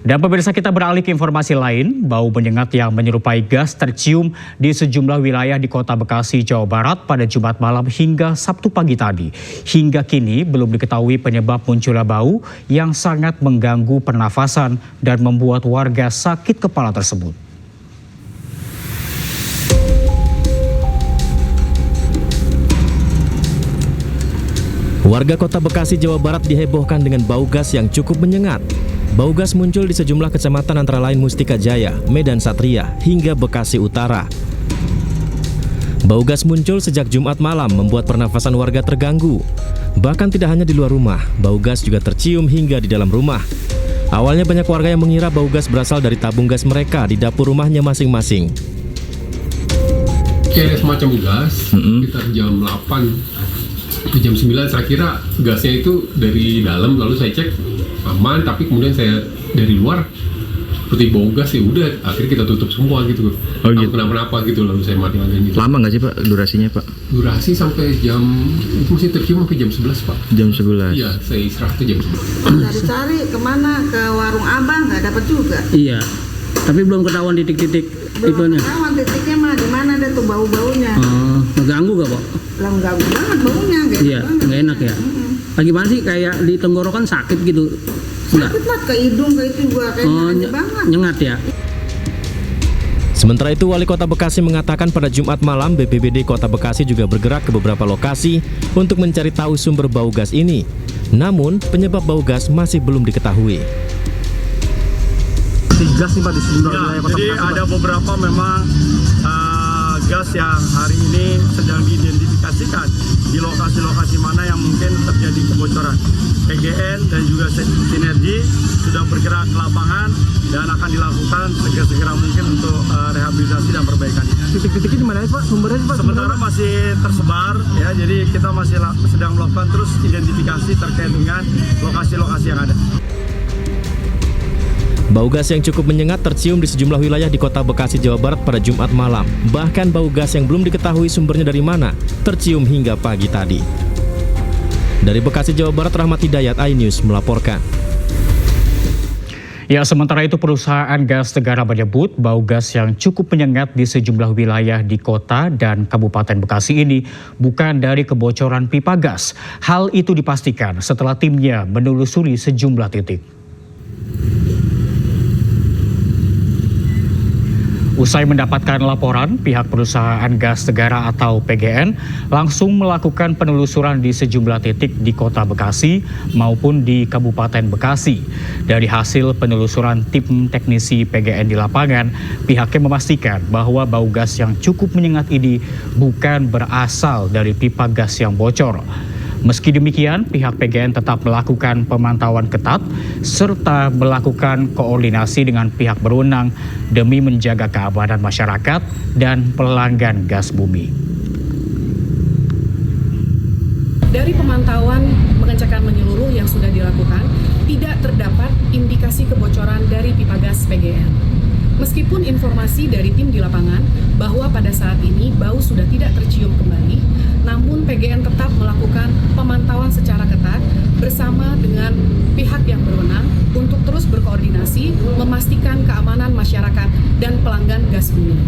Dan pemirsa, kita beralih ke informasi lain. Bau menyengat yang menyerupai gas tercium di sejumlah wilayah di Kota Bekasi, Jawa Barat pada Jumat malam hingga Sabtu pagi tadi. Hingga kini belum diketahui penyebab munculnya bau yang sangat mengganggu pernafasan dan membuat warga sakit kepala tersebut. Warga Kota Bekasi, Jawa Barat dihebohkan dengan bau gas yang cukup menyengat. Bau gas muncul di sejumlah kecamatan antara lain Mustika Jaya, Medan Satria, hingga Bekasi Utara. Bau gas muncul sejak Jumat malam membuat pernafasan warga terganggu. Bahkan tidak hanya di luar rumah, bau gas juga tercium hingga di dalam rumah. Awalnya banyak warga yang mengira bau gas berasal dari tabung gas mereka di dapur rumahnya masing-masing. Kayak semacam gas, sekitar jam 8 ke jam 9 saya kira gasnya itu dari dalam, lalu saya cek aman, tapi kemudian saya dari luar seperti bau gas, ya udah akhirnya kita tutup semua gitu. Oh gitu. Kenapa gitu, lalu saya matiin gitu. Lama nggak sih Pak durasinya Pak? Durasi sampai jam, itu masih tercium sampai jam 11 Pak. Jam 11? Iya, saya istirahat ke jam 11. Cari-cari kemana, ke warung abang nggak dapat juga. Iya, tapi belum ketahuan titik-titik Belum itunya. ketahuan titiknya mah di mana ada tuh bau-baunya. Mengganggu gak Pak? Lah ganggu banget baunya, nggak Iya, nggak enak ya. Gimana sih, kayak di tenggorokan sakit gitu? Enggak. Sakit banget ke hidung, ke itu juga kayak banget. Nyengat ya. Sementara itu, Wali Kota Bekasi mengatakan pada Jumat malam BPBD Kota Bekasi juga bergerak ke beberapa lokasi untuk mencari tahu sumber bau gas ini. Namun, penyebab bau gas masih belum diketahui. Gas nih Pak di sejumlah wilayah Kota Bekasi. Jadi ada beberapa memang gas yang hari ini sedang diidentifikasikan di lokasi-lokasi mana yang mungkin terjadi kebocoran. PGN dan juga Sinergi sudah bergerak ke lapangan dan akan dilakukan segera mungkin untuk rehabilitasi dan perbaikan. Titik-titiknya di mana ya Pak? Sumbernya Pak? Sementara masih tersebar ya, jadi kita masih sedang melakukan terus identifikasi terkait dengan lokasi-lokasi yang ada. Bau gas yang cukup menyengat tercium di sejumlah wilayah di Kota Bekasi, Jawa Barat pada Jumat malam. Bahkan bau gas yang belum diketahui sumbernya dari mana tercium hingga pagi tadi. Dari Bekasi, Jawa Barat, Rahmat Hidayat, iNews melaporkan. Ya, sementara itu perusahaan gas negara menyebut bau gas yang cukup menyengat di sejumlah wilayah di kota dan Kabupaten Bekasi ini bukan dari kebocoran pipa gas. Hal itu dipastikan setelah timnya menelusuri sejumlah titik. Usai mendapatkan laporan, pihak perusahaan gas negara atau PGN langsung melakukan penelusuran di sejumlah titik di Kota Bekasi maupun di Kabupaten Bekasi. Dari hasil penelusuran tim teknisi PGN di lapangan, pihaknya memastikan bahwa bau gas yang cukup menyengat ini bukan berasal dari pipa gas yang bocor. Meski demikian, pihak PGN tetap melakukan pemantauan ketat serta melakukan koordinasi dengan pihak berwenang demi menjaga keamanan masyarakat dan pelanggan gas bumi. Dari pemantauan pengecekan menyeluruh yang sudah dilakukan, tidak terdapat indikasi kebocoran dari pipa gas PGN. Meskipun informasi dari tim di lapangan bahwa pada saat ini bau sudah tidak tercium kembali, namun PGN tetap melakukan pemantauan secara ketat bersama dengan pihak yang berwenang untuk terus berkoordinasi memastikan keamanan masyarakat dan pelanggan gas bumi.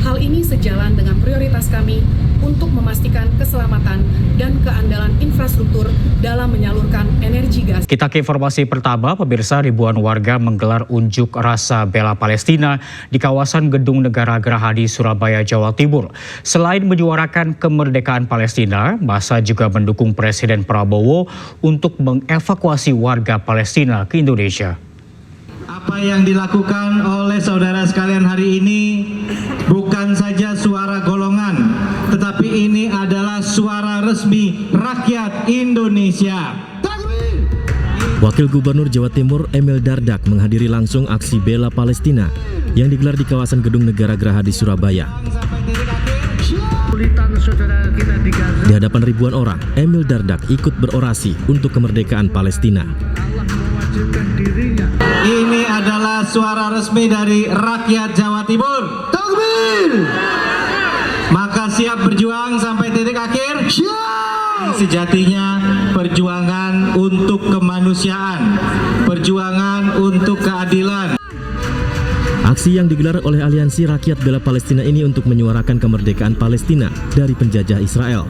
Hal ini sejalan dengan prioritas kami untuk memastikan keselamatan dan keandalan infrastruktur dalam menyalurkan energi gas. Kita ke informasi pertama, pemirsa, ribuan warga menggelar unjuk rasa bela Palestina di kawasan Gedung Negara Gerahadi, Surabaya, Jawa Timur. Selain menyuarakan kemerdekaan Palestina, massa juga mendukung Presiden Prabowo untuk mengevakuasi warga Palestina ke Indonesia. Apa yang dilakukan oleh saudara sekalian hari ini bukan saja suara golongan, tetapi ini adalah suara resmi rakyat Indonesia. Wakil Gubernur Jawa Timur Emil Dardak menghadiri langsung aksi bela Palestina yang digelar di kawasan Gedung Negara Gerahadi, Surabaya. Di hadapan ribuan orang, Emil Dardak ikut berorasi untuk kemerdekaan Palestina. Ini adalah suara resmi dari rakyat Jawa Timur. Takbir! Maka siap berjuang sampai titik akhir? Siap! Sejatinya perjuangan untuk kemanusiaan, perjuangan untuk keadilan. keadilan. Aksi yang digelar oleh Aliansi Rakyat Bela Palestina ini untuk menyuarakan kemerdekaan Palestina dari penjajah Israel.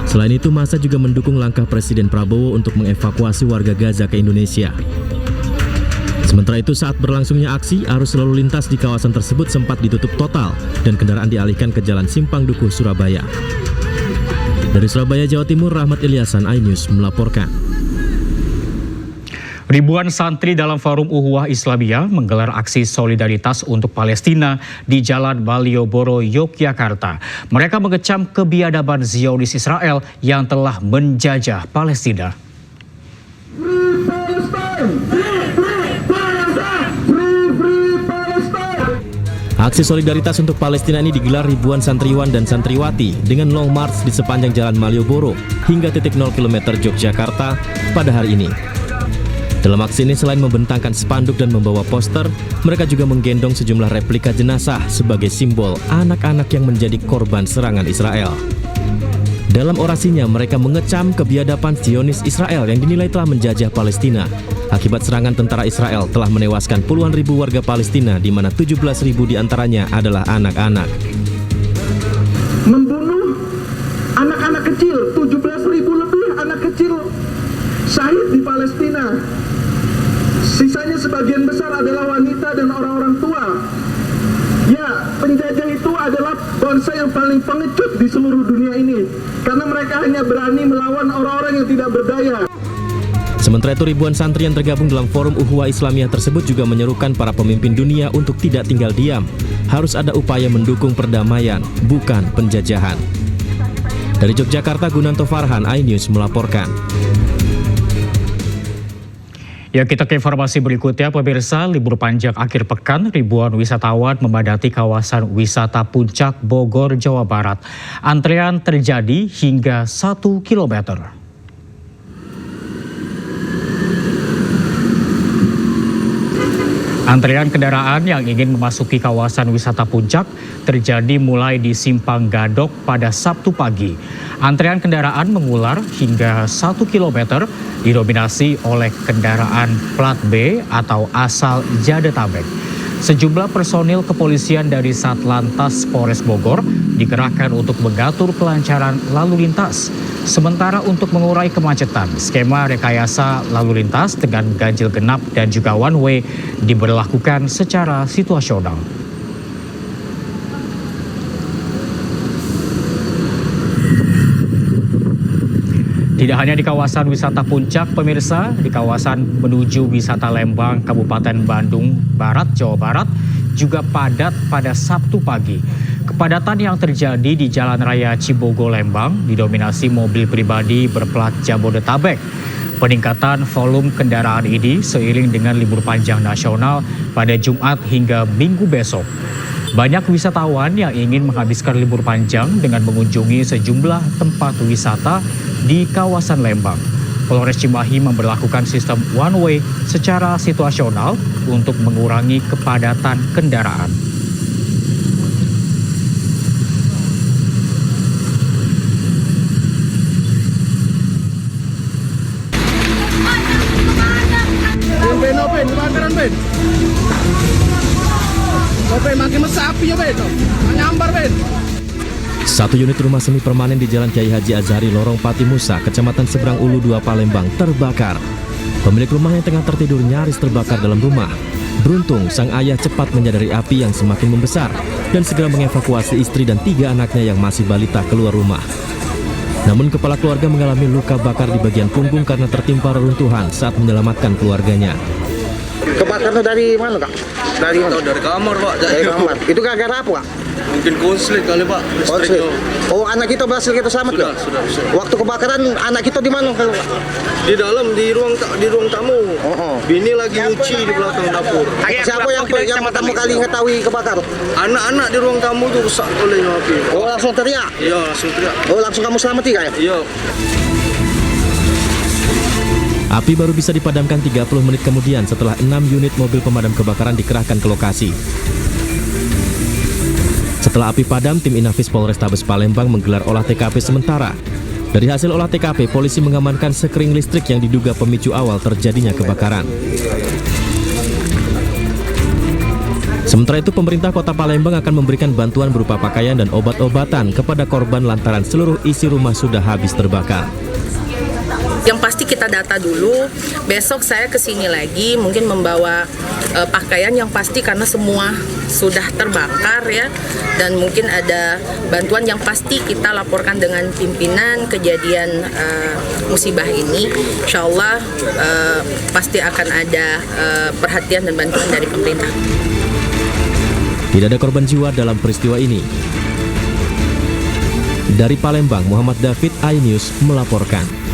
Selain itu, massa juga mendukung langkah Presiden Prabowo untuk mengevakuasi warga Gaza ke Indonesia. Sementara itu, saat berlangsungnya aksi, arus lalu lintas di kawasan tersebut sempat ditutup total dan kendaraan dialihkan ke Jalan Simpang Dukuh, Surabaya. Dari Surabaya, Jawa Timur, Rahmat Ilyasan, iNews melaporkan. Ribuan santri dalam Forum Ukhuwah Islamiyah menggelar aksi solidaritas untuk Palestina di Jalan Malioboro, Yogyakarta. Mereka mengecam kebiadaban Zionis Israel yang telah menjajah Palestina. Aksi solidaritas untuk Palestina ini digelar ribuan santriwan dan santriwati dengan long march di sepanjang Jalan Malioboro hingga titik 0 km Yogyakarta pada hari ini. Dalam aksi ini selain membentangkan spanduk dan membawa poster, mereka juga menggendong sejumlah replika jenazah sebagai simbol anak-anak yang menjadi korban serangan Israel. Dalam orasinya, mereka mengecam kebiadaban Zionis Israel yang dinilai telah menjajah Palestina. Akibat serangan tentara Israel telah menewaskan puluhan ribu warga Palestina, di mana 17.000 diantaranya adalah anak-anak. Membunuh anak-anak kecil, 17.000 lebih anak kecil syahid di Palestina. Sisanya sebagian besar adalah wanita dan orang-orang tua. Ya, penjajah itu adalah bangsa yang paling pengecut di seluruh dunia ini, karena mereka hanya berani melawan orang-orang yang tidak berdaya. Sementara itu, ribuan santri yang tergabung dalam Forum Ukhuwah Islamiyah tersebut juga menyerukan para pemimpin dunia untuk tidak tinggal diam. Harus ada upaya mendukung perdamaian, bukan penjajahan. Dari Yogyakarta, Gunanto Farhan, iNews melaporkan. Ya, kita ke informasi berikutnya, pemirsa. Libur panjang akhir pekan, ribuan wisatawan memadati kawasan wisata Puncak Bogor, Jawa Barat. Antrean terjadi hingga 1 kilometer. Antrean kendaraan yang ingin memasuki kawasan wisata Puncak terjadi mulai di Simpang Gadok pada Sabtu pagi. Antrean kendaraan mengular hingga 1 km didominasi oleh kendaraan plat B atau asal Jadetabek. Sejumlah personil kepolisian dari Satlantas Polres Bogor dikerahkan untuk mengatur kelancaran lalu lintas. Sementara untuk mengurai kemacetan, skema rekayasa lalu lintas dengan ganjil genap dan juga one way diberlakukan secara situasional. Tidak hanya di kawasan wisata Puncak, pemirsa, di kawasan menuju wisata Lembang, Kabupaten Bandung Barat, Jawa Barat, juga padat pada Sabtu pagi. Kepadatan yang terjadi di Jalan Raya Cibogo Lembang didominasi mobil pribadi berplat Jabodetabek. Peningkatan volume kendaraan ini seiring dengan libur panjang nasional pada Jumat hingga Minggu besok. Banyak wisatawan yang ingin menghabiskan libur panjang dengan mengunjungi sejumlah tempat wisata di kawasan Lembang. Polres Cimahi memberlakukan sistem one way secara situasional untuk mengurangi kepadatan kendaraan. Ben, kebakaran Ben. Ben, makin mesah api ya Ben. Nyambar Ben. Satu unit rumah semi permanen di Jalan Kiai Haji Azhari, Lorong Pati Musa, Kecamatan Seberang Ulu 2, Palembang, terbakar. Pemilik rumah yang tengah tertidur nyaris terbakar dalam rumah. Beruntung, sang ayah cepat menyadari api yang semakin membesar dan segera mengevakuasi istri dan 3 anaknya yang masih balita keluar rumah. Namun kepala keluarga mengalami luka bakar di bagian punggung karena tertimpa reruntuhan saat menyelamatkan keluarganya. Kebakarnya dari mana Kak? Dari mana? Dari kamar Pak. Dari kamar. Itu gara-gara apa Kak? Mungkin konslet kali Pak. Konslet. Oh, anak kita berhasil kita selamat Sudah. Waktu kebakaran anak kita di mana Kak? Di dalam di ruang tamu. Bini lagi nyuci di belakang dapur. Siapa yang pertama kali mengetahui kebakar? Anak-anak di ruang tamu tuh rusak oleh api. Oh, langsung teriak? Iya, langsung teriak. Oh, langsung kamu selamati Kak ya? Iya. Api baru bisa dipadamkan 30 menit kemudian setelah 6 unit mobil pemadam kebakaran dikerahkan ke lokasi. Setelah api padam, tim Inafis Polrestabes Palembang menggelar olah TKP sementara. Dari hasil olah TKP, polisi mengamankan sekring listrik yang diduga pemicu awal terjadinya kebakaran. Sementara itu, pemerintah Kota Palembang akan memberikan bantuan berupa pakaian dan obat-obatan kepada korban lantaran seluruh isi rumah sudah habis terbakar. Yang pasti kita data dulu, besok saya kesini lagi mungkin membawa pakaian yang pasti karena semua sudah terbakar ya, dan mungkin ada bantuan yang pasti kita laporkan dengan pimpinan kejadian musibah ini. Insya Allah pasti akan ada perhatian dan bantuan dari pemerintah. Tidak ada korban jiwa dalam peristiwa ini. Dari Palembang, Muhammad David, iNews melaporkan.